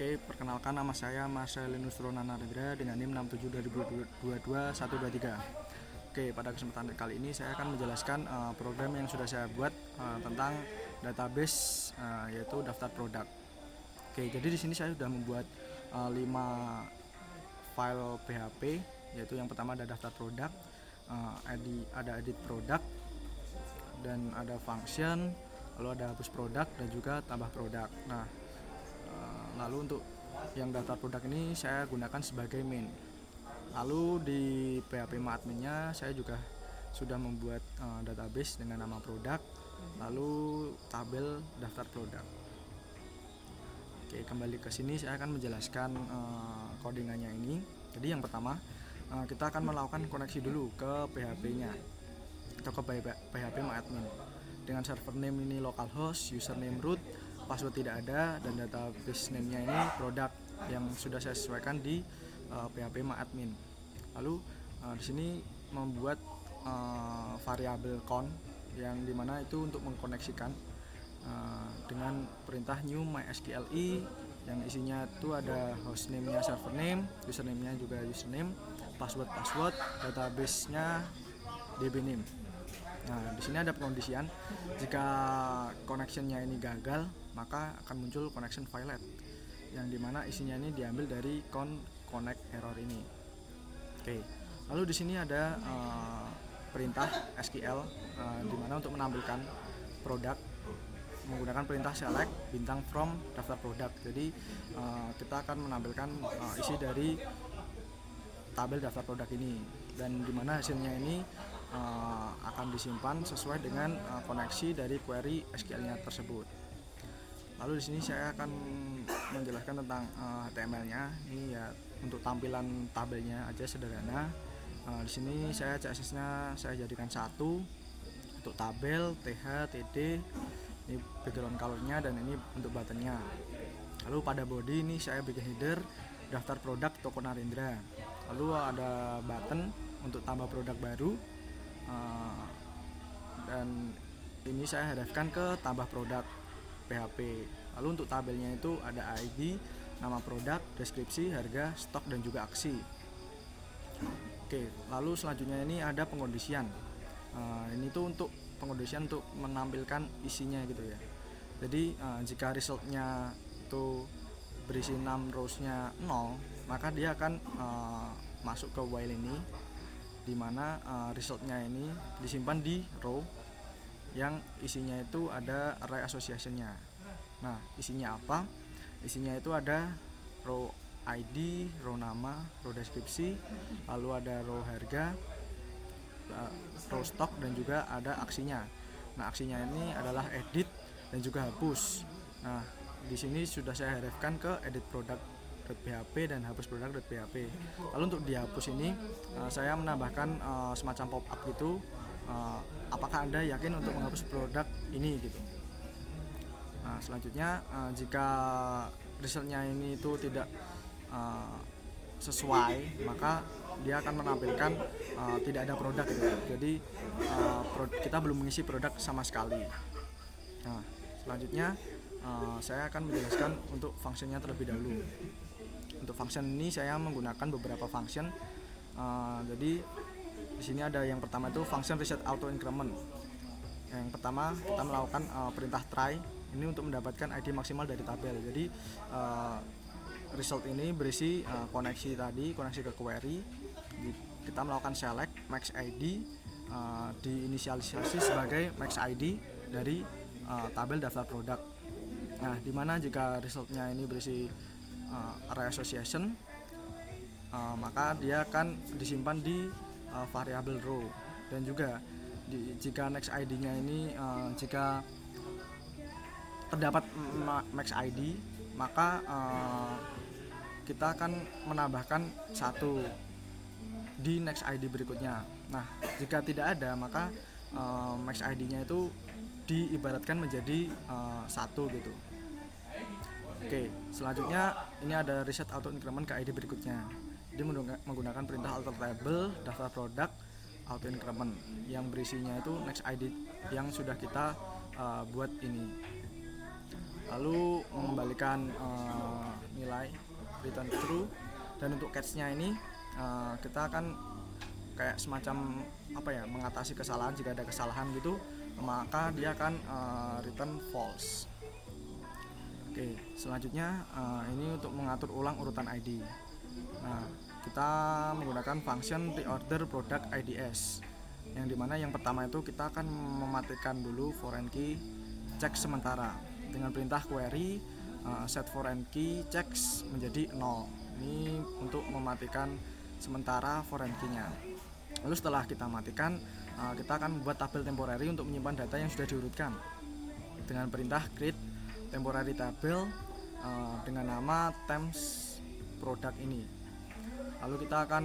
Oke, perkenalkan nama saya Marcelinus Ronanarendra dengan NIM 67 2022 123. Oke, pada kesempatan kali ini saya akan menjelaskan program yang sudah saya buat tentang database yaitu daftar produk. Oke, jadi di sini saya sudah membuat 5 file PHP, yaitu yang pertama ada daftar produk, ada edit produk, dan ada function, lalu ada hapus produk dan juga tambah produk. Nah, lalu untuk yang daftar produk ini saya gunakan sebagai main. Lalu di PHP adminnya saya juga sudah membuat database dengan nama produk, lalu tabel daftar produk. Oke, kembali ke sini saya akan menjelaskan codingannya ini. Jadi yang pertama kita akan melakukan koneksi dulu ke PHP-nya atau ke PHP admin dengan server name ini localhost, username root, password tidak ada, dan database name-nya ini produk yang sudah saya sesuaikan di PHP admin. Lalu di sini membuat variabel count yang dimana itu untuk mengkoneksikan dengan perintah new mysqli yang isinya itu ada hostname-nya server name, username-nya juga username, password, database-nya dbname. Nah, di sini ada pengondisian. Jika connection-nya ini gagal, maka akan muncul connection failed yang dimana isinya ini diambil dari connect error ini. Oke. Lalu di sini ada perintah SQL dimana untuk menampilkan produk menggunakan perintah select bintang from daftar produk. Jadi kita akan menampilkan isi dari tabel daftar produk ini, dan dimana hasilnya ini akan disimpan sesuai dengan koneksi dari query SQL-nya tersebut. Lalu di sini saya akan menjelaskan tentang HTML-nya. Ini ya untuk tampilan tabelnya aja sederhana. Di sini saya CSS-nya saya jadikan 1 untuk tabel, TH, TD. Ini background color-nya dan ini untuk button-nya. Lalu pada body ini saya bikin header daftar produk toko Narendra. Lalu ada button untuk tambah produk baru. Dan ini saya hadapkan ke tambah produk PHP. Lalu untuk tabelnya itu ada ID, nama produk, deskripsi, harga, stok, dan juga aksi. Oke, lalu selanjutnya ini ada pengkondisian. Ini tuh untuk pengkondisian untuk menampilkan isinya gitu ya. Jadi jika resultnya itu berisi 6 rows-nya 0, maka dia akan masuk ke while ini, dimana resultnya ini disimpan di row yang isinya itu ada array association-nya. Nah, isinya apa? Isinya itu ada row ID, row nama, row deskripsi, lalu ada row harga, row stock, dan juga ada aksinya. Nah, aksinya ini adalah edit dan juga hapus. Nah, di sini sudah saya hadapkan ke edit product.php dan hapus product.php. Lalu untuk dihapus ini saya menambahkan semacam pop up gitu. Apakah Anda yakin untuk menghapus produk ini gitu. Nah, selanjutnya jika resultnya ini itu tidak sesuai, maka dia akan menampilkan tidak ada produk gitu. Jadi kita belum mengisi produk sama sekali. Nah, selanjutnya saya akan menjelaskan untuk functionnya terlebih dahulu. Untuk function ini saya menggunakan beberapa function. Jadi di sini ada yang pertama itu function reset auto increment. Yang pertama kita melakukan perintah try ini untuk mendapatkan ID maksimal dari tabel. Jadi result ini berisi koneksi ke query. Kita melakukan select max ID, diinisialisasi sebagai max ID dari tabel daftar produk. Nah, dimana jika resultnya ini berisi array association, maka dia akan disimpan di variabel row. Dan juga jika next ID-nya ini jika terdapat max ID, maka kita akan menambahkan 1 di next ID berikutnya. Nah, jika tidak ada, maka max ID-nya itu diibaratkan menjadi 1 gitu. Oke, selanjutnya ini ada reset auto increment ke ID berikutnya. Dia menggunakan perintah alter table daftar produk auto increment yang berisinya itu next ID yang sudah kita buat ini. Lalu mengembalikan nilai nilai return true. Dan untuk catch-nya ini kita akan kayak semacam mengatasi kesalahan. Jika ada kesalahan gitu, maka dia akan return false. Oke, selanjutnya ini untuk mengatur ulang urutan ID. Nah, kita menggunakan function reorder product IDs, yang dimana yang pertama itu kita akan mematikan dulu foreign key check sementara dengan perintah query set foreign key checks menjadi 0. Ini untuk mematikan sementara foreign key-nya. Lalu setelah kita matikan, kita akan membuat tabel temporary untuk menyimpan data yang sudah diurutkan dengan perintah create temporary table dengan nama temps product ini. Lalu kita akan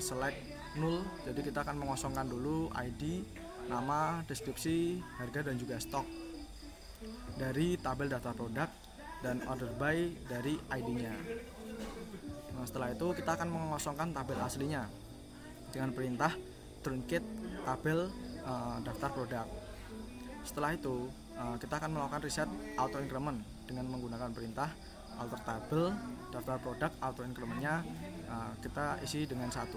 select null, jadi kita akan mengosongkan dulu ID, nama, deskripsi, harga dan juga stok dari tabel daftar produk dan order by dari ID-nya. Nah, setelah itu kita akan mengosongkan tabel aslinya dengan perintah truncate tabel daftar produk. Setelah itu kita akan melakukan reset auto increment dengan menggunakan perintah alter tabel daftar produk. Auto increment-nya kita isi dengan 1.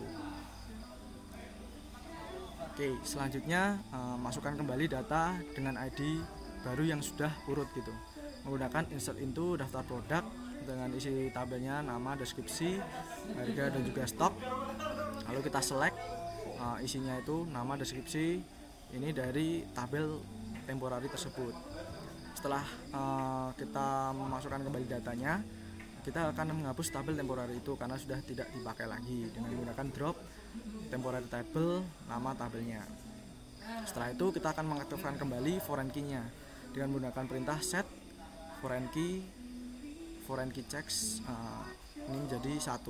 Oke, selanjutnya masukkan kembali data dengan ID baru yang sudah urut gitu, menggunakan insert into daftar produk dengan isi tabelnya nama, deskripsi, harga dan juga stok. Lalu kita select isinya itu nama, deskripsi ini dari tabel temporary tersebut. Setelah kita memasukkan kembali datanya, kita akan menghapus tabel temporary itu karena sudah tidak dipakai lagi dengan menggunakan drop temporary table nama tabelnya. Setelah itu kita akan mengaktifkan kembali foreign key-nya dengan menggunakan perintah set foreign key checks ini menjadi 1.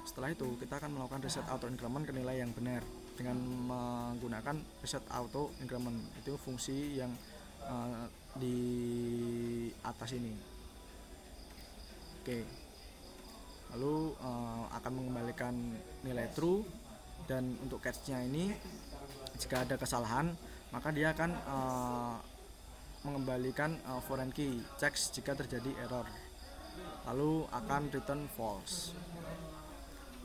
Setelah itu kita akan melakukan reset auto increment ke nilai yang benar dengan menggunakan reset auto increment. Itu fungsi yang di atas ini. Oke, lalu akan mengembalikan nilai true. Dan untuk catch-nya ini, jika ada kesalahan maka dia akan mengembalikan foreign key checks jika terjadi error, lalu akan return false.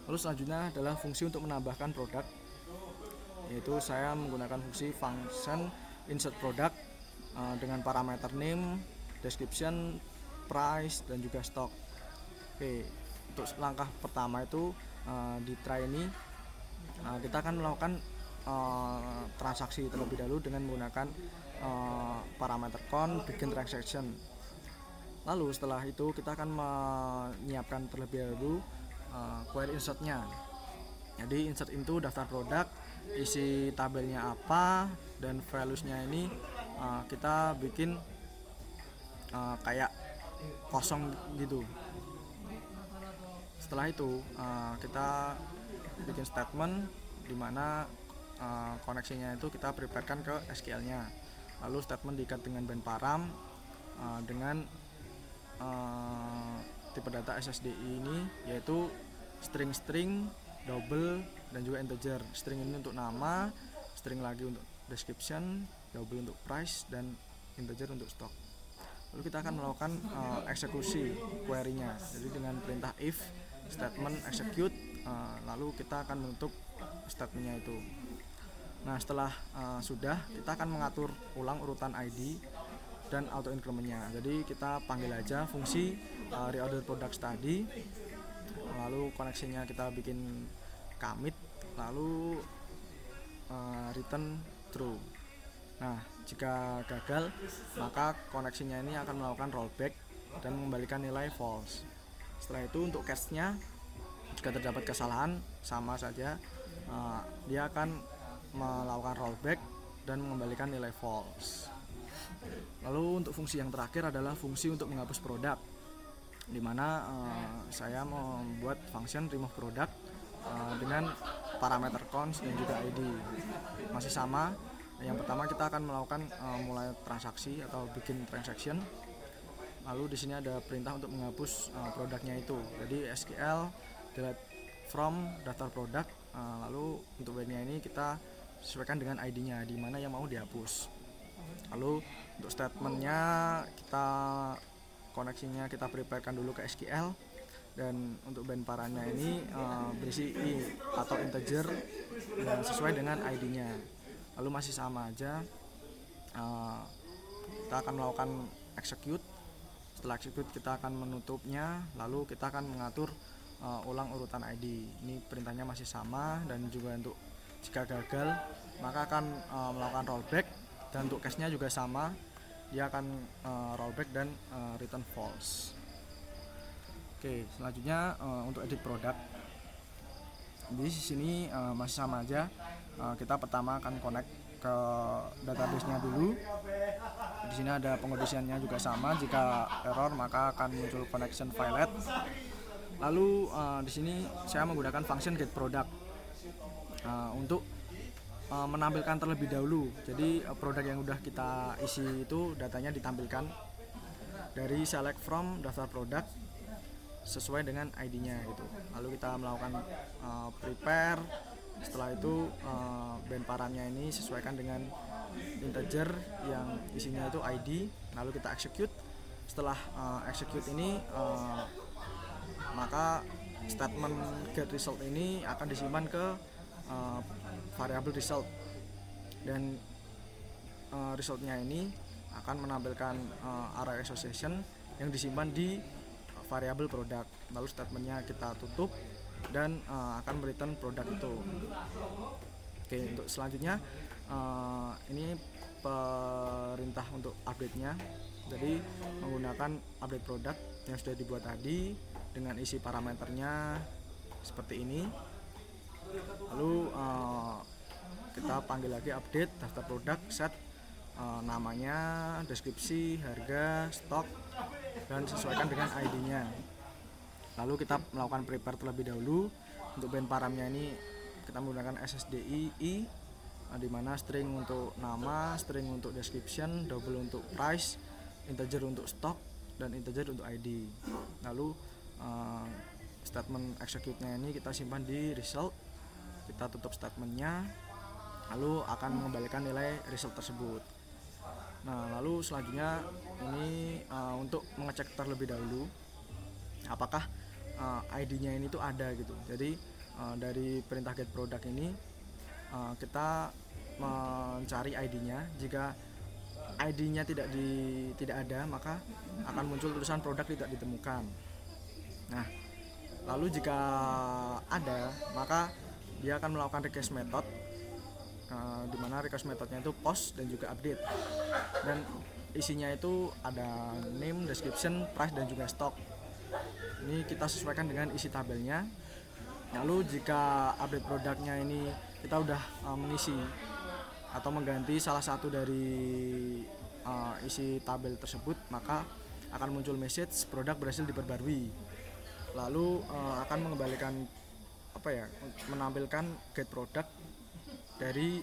Lalu selanjutnya adalah fungsi untuk menambahkan produk, yaitu saya menggunakan fungsi function insert product dengan parameter name, description, price dan juga stock. Oke, untuk langkah pertama itu di try ini kita akan melakukan transaksi terlebih dahulu dengan menggunakan parameter count bikin transaction. Lalu setelah itu kita akan menyiapkan terlebih dahulu query insertnya. Jadi insert into daftar produk, isi tabelnya apa dan values-nya ini kita bikin kayak kosong gitu. Setelah itu kita bikin statement di mana koneksinya itu kita preparekan ke SQL-nya. Lalu statement diikat dengan band param dengan tipe data SSDI ini, yaitu string, double dan juga integer. String ini untuk nama, string lagi untuk description, double untuk price dan integer untuk stock. Lalu kita akan melakukan eksekusi query-nya. Jadi dengan perintah if statement execute, lalu kita akan menutup statementnya itu. Nah, setelah sudah, kita akan mengatur ulang urutan ID dan auto increment-nya. Jadi kita panggil aja fungsi reorder products tadi, lalu koneksinya kita bikin commit, lalu return true. Nah, jika gagal maka koneksinya ini akan melakukan rollback dan mengembalikan nilai false. Setelah itu untuk catch-nya, jika terdapat kesalahan sama saja, dia akan melakukan rollback dan mengembalikan nilai false. Lalu untuk fungsi yang terakhir adalah fungsi untuk menghapus produk, dimana saya membuat function remove product dengan parameter cons dan juga ID. Masih sama. Yang pertama kita akan melakukan mulai transaksi atau bikin transaction. Lalu di sini ada perintah untuk menghapus produknya itu. Jadi SQL delete from daftar produk. Lalu untuk bandnya ini kita sesuaikan dengan ID-nya di mana yang mau dihapus. Lalu untuk statementnya kita koneksinya kita preparekan dulu ke SQL. Dan untuk benparannya ini berisi i atau integer yang sesuai dengan ID-nya. Lalu masih sama aja, kita akan melakukan execute. Setelah execute kita akan menutupnya, lalu kita akan mengatur ulang urutan ID. Ini perintahnya masih sama, dan juga untuk jika gagal maka akan melakukan rollback, dan untuk case-nya juga sama, dia akan rollback dan return false. Oke, selanjutnya untuk edit produk. Di sini masih sama aja. Kita pertama akan connect ke database-nya dulu. Di sini ada pengondisiannya juga sama. Jika error maka akan muncul connection failed. Lalu di sini saya menggunakan function get product untuk menampilkan terlebih dahulu. Jadi produk yang udah kita isi itu datanya ditampilkan dari select from daftar produk sesuai dengan ID-nya gitu. Lalu kita melakukan prepare. Setelah itu benparannya ini sesuaikan dengan integer yang isinya itu ID. Lalu kita execute. Setelah execute ini maka statement get result ini akan disimpan ke variable result, dan resultnya ini akan menampilkan array association yang disimpan di variabel produk. Lalu statementnya kita tutup dan akan return produk itu. Oke, untuk selanjutnya ini perintah untuk update-nya. Jadi menggunakan update produk yang sudah dibuat tadi dengan isi parameternya seperti ini. Lalu kita panggil lagi update daftar produk, set namanya, deskripsi, harga, stok, dan sesuaikan dengan ID-nya. Lalu kita melakukan prepare terlebih dahulu. Untuk benparamnya ini kita menggunakan SSDI, di mana string untuk nama, string untuk description, double untuk price, integer untuk stok, dan integer untuk ID. Lalu statement execute-nya ini kita simpan di result. Kita tutup statementnya, lalu akan mengembalikan nilai result tersebut. Nah, lalu selanjutnya ini untuk mengecek terlebih dahulu apakah ID-nya ini tuh ada gitu. Jadi dari perintah get product ini kita mencari ID-nya. Jika ID-nya tidak ada, maka akan muncul tulisan produk tidak ditemukan. Nah, lalu jika ada, maka dia akan melakukan request method, di mana request methodnya itu post dan juga update, dan isinya itu ada name, description, price, dan juga stock. Ini kita sesuaikan dengan isi tabelnya. Lalu jika update produknya ini kita udah mengisi atau mengganti salah satu dari isi tabel tersebut, maka akan muncul message produk berhasil diperbarui. Lalu akan mengembalikan menampilkan get product dari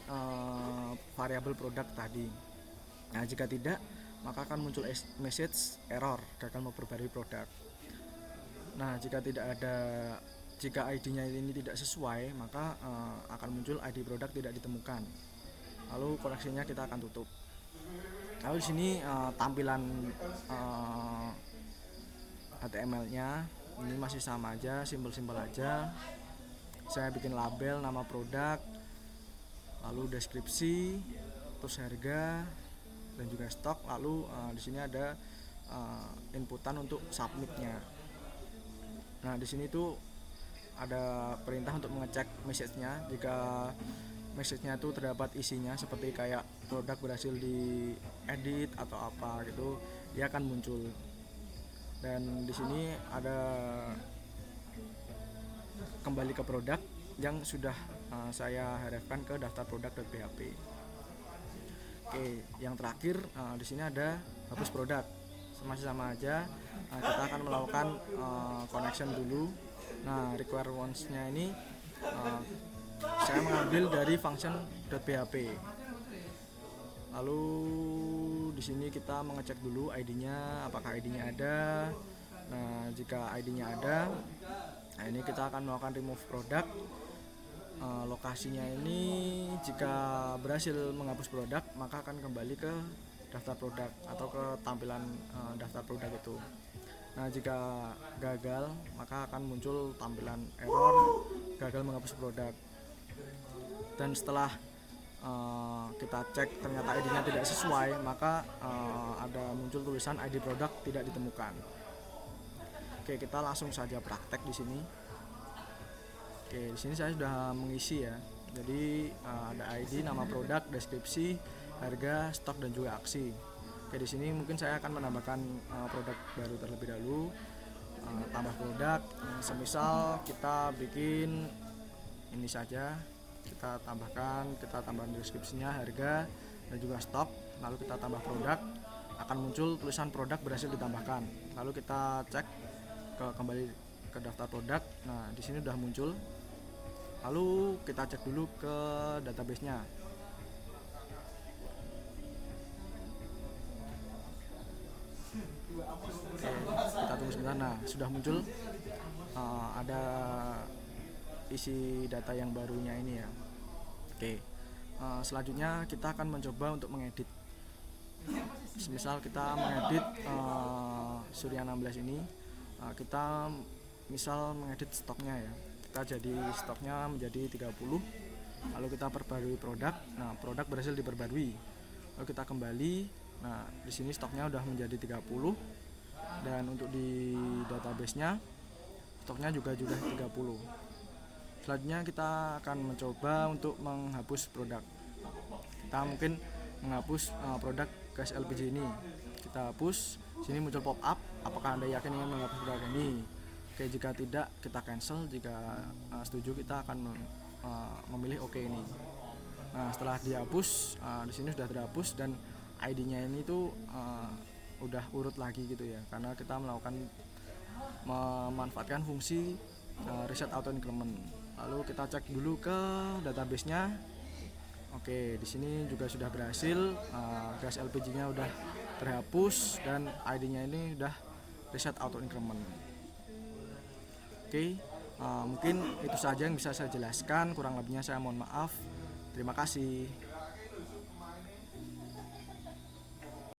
variabel produk tadi. Nah, jika tidak, maka akan muncul message error, gagal memperbarui produk. Nah, jika ID-nya ini tidak sesuai, maka akan muncul ID produk tidak ditemukan. Lalu koneksinya kita akan tutup. Lalu di sini tampilan HTML-nya ini masih sama aja, simpel-simpel aja. Saya bikin label nama produk, lalu deskripsi, terus harga, dan juga stok. Lalu di sini ada inputan untuk submitnya. Nah, di sini tuh ada perintah untuk mengecek message-nya. Jika message-nya itu terdapat isinya seperti kayak produk berhasil diedit atau apa gitu, dia akan muncul. Dan di sini ada kembali ke produk yang sudah saya harapkan ke daftar produk.php. Oke, yang terakhir di sini ada hapus produk. Masih sama aja, kita akan melakukan connection dulu. Nah, require once-nya ini saya mengambil dari function.php. Lalu di sini kita mengecek dulu ID-nya, apakah ID-nya ada. Nah, jika ID-nya ada, nah ini kita akan melakukan remove produk. Lokasinya ini jika berhasil menghapus produk, maka akan kembali ke daftar produk atau ke tampilan daftar produk itu. Nah, jika gagal maka akan muncul tampilan error gagal menghapus produk. Dan setelah kita cek ternyata ID-nya tidak sesuai, maka ada muncul tulisan ID produk tidak ditemukan. Oke, kita langsung saja praktek di sini. Oke, di sini saya sudah mengisi ya. Jadi ada ID, nama produk, deskripsi, harga, stok dan juga aksi. Oke, di sini mungkin saya akan menambahkan produk baru terlebih dahulu. Tambah produk, semisal kita bikin ini saja, kita tambah deskripsinya, harga dan juga stok, lalu kita tambah produk, akan muncul tulisan produk berhasil ditambahkan. Lalu kita cek kembali ke daftar produk. Nah, di sini sudah muncul. Lalu kita cek dulu ke database-nya. Oke, kita tunggu sebentar. Nah, sudah muncul ada isi data yang barunya ini ya. Oke, selanjutnya kita akan mencoba untuk mengedit. Misal kita mengedit Surya 16 ini, kita misal mengedit stoknya ya. Kita jadi stoknya menjadi 30. Lalu kita perbarui produk. Nah, produk berhasil diperbarui. Lalu kita kembali. Nah, di sini stoknya udah menjadi 30. Dan untuk di database-nya stoknya juga 30. Selanjutnya kita akan mencoba untuk menghapus produk. Kita mungkin menghapus produk gas LPG ini. Kita hapus. Sini muncul pop up, apakah Anda yakin ingin menghapus produk ini? Oke, jika tidak kita cancel, jika setuju kita akan memilih oke ini. Nah, setelah dihapus, di sini sudah terhapus dan ID-nya ini tuh udah urut lagi gitu ya, karena kita memanfaatkan fungsi reset auto increment. Lalu kita cek dulu ke database-nya. Oke, di sini juga sudah berhasil, gas LPG-nya udah terhapus dan ID-nya ini udah reset auto increment. Oke, mungkin itu saja yang bisa saya jelaskan. Kurang lebihnya saya mohon maaf. Terima kasih.